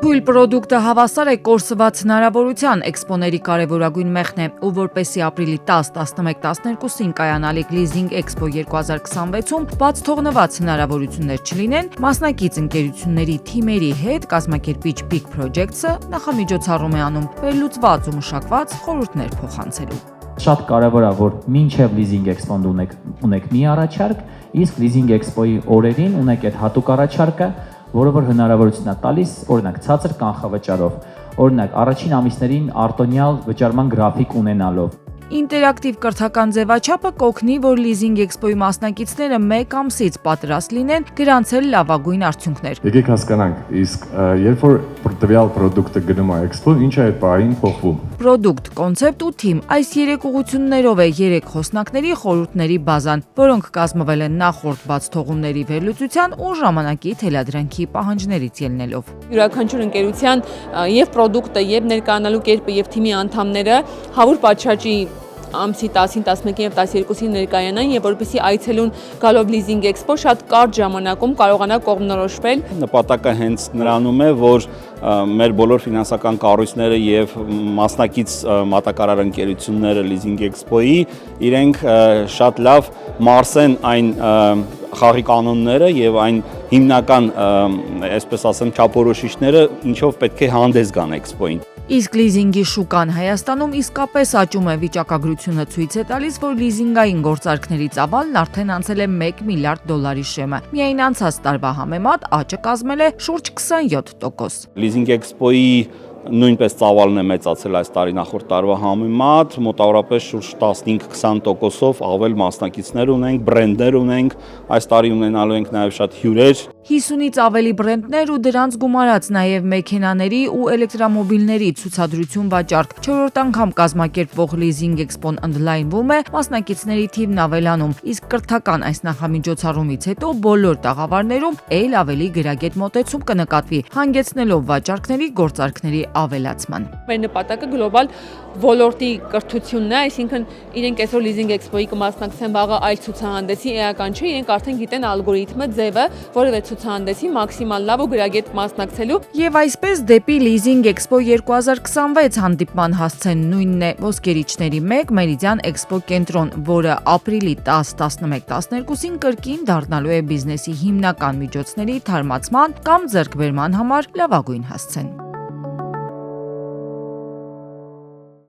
Թույլ պրոդուկտը հավասար է կորսված հնարավորության էքսպոների կարևորագույն մեխն է, ու որպեսզի ապրիլի 10, 11, 12-ին կայանալիք Leasing Expo 2026-ում բաց թողնված հնարավորություններ չլինեն, մասնակից ընկերությունների թիմերի հետ կազմակերպիչ Big Projects-ը նախամիջոցառում է անում վերլուծված ու մշակված խորհուրդներ փոխանցելու։ Շատ կարևոր է, որ մինչև Leasing Expo-ն ունեք մի առաջարկ, իսկ Leasing Expo-ի օրերին ունեք այդ հատուկ առաջարկը, որը որ հնարավորություն է տալիս, օրինակ, ցածր կանխավճարով, օրինակ, առաջին ամիսներին արտոնյալ վճարման գրաֆիկ ունենալով։ Ինտերակտիվ կրթական ձևաչափը կօգնի, որ Leasing Expo-ի մասնակիցները մեկ ամսից պատրաստ լինեն գրանցել լավագույն արդյունքներ։ Եկեք հասկանանք, իսկ երբ որ տվյալ պրոդուկտը գնում է Expo, ինչ է այդ բային փոխվում։ Պրոդուկտ, կոնցեպտ ու թիմ, այս 3 ուղղություններով է 3 խոսնակների խորհուրդների բազան, որոնք կազմվել են նախորդ բաց թողումների վերլուծության ու ժամանակի թելադրանքի պահանջներից ելնելով։ Յուրաքանչյուր ընկերության եւ պրոդուկտը, եւ ներկայանալու կերպը եւ թիմի անդամները հավուր պատշաճի ամսի 10-ին, 11-ին եւ 12-ին ներկայանային, եւ որպեսզի այցելուն գալով Leasing Expo շատ կարճ ժամանակում կարողանա կողմնորոշվել։ Նպատակը հենց նրանում է, որ մեր բոլոր ֆինանսական կառույցները եւ մասնակից մատակարար ընկերությունները Leasing Expo-ի իրենք շատ լավ մարսեն այն խաղի կանոնները եւ այն հիմնական, այսպես ասեմ, չափորոշիչները, ինչով պետք է հանդես գան Expo-ին։ Իսկ լիզինգի շուկան Հայաստանում իսկապես աճում է, վիճակագրությունը ցույց է տալիս, որ լիզինգային գործարքների ծավալն արդեն անցել է $1 միլիարդ շեմը։ Միայն անցած տարվա համեմատ աճը կազմել է շուրջ 27%։ Leasing Expo-ի նույնպես ծավալն է մեծացել այս տարի նախորդ տարվա համեմատ, մոտավորապես շուրջ 15-20%-ով ավել մասնակիցներ ունենք, բրենդներ ունենք, այս տարի ունենալու ենք նաև շատ հյուրեր։ 50-ից ավելի բրենդներ ու դրանց գումարած նաև մեքենաների ու էլեկտրամոբիլների ցուցադրություն վաճառք։ 4-րդ անգամ կազմակերպվող Leasing Expo-ն ընդլայնվում է, մասնակիցների թիվն ավելանում, իսկ կրթական այս նախամիջոցառումից հետո բոլոր տաղավարներում ել ավելի գրագետ մոտեցում կնկատվի, հանգեցնելով վաճառքների գործարքների ավելացման։ Մեր նպատակը գլոբալ ոլորտի կրթությունն է, այսինքն իրենք այսօր Leasing Expo-ի կմասնակցեն վաղը այլ ցուցահանդեսի, էական չէ, իրենք արդեն գիտեն ալգորիթմը, ձևը, որևէ ցուցահանդեսի մաքսիմալ լավ ու գրագետ մասնակցելու։ Եվ այսպես դեպի Leasing Expo 2026 հանդիպման հասցեն նույնն է ոսկերիչների մեկ Meridian Expo կենտրոն, որը ապրիլի 10, 11, 12-ին կրկին դառնալու է բիզնեսի հիմնական միջոցների թարմացման կամ ձեռքբերման համար լավագույն հասցեն։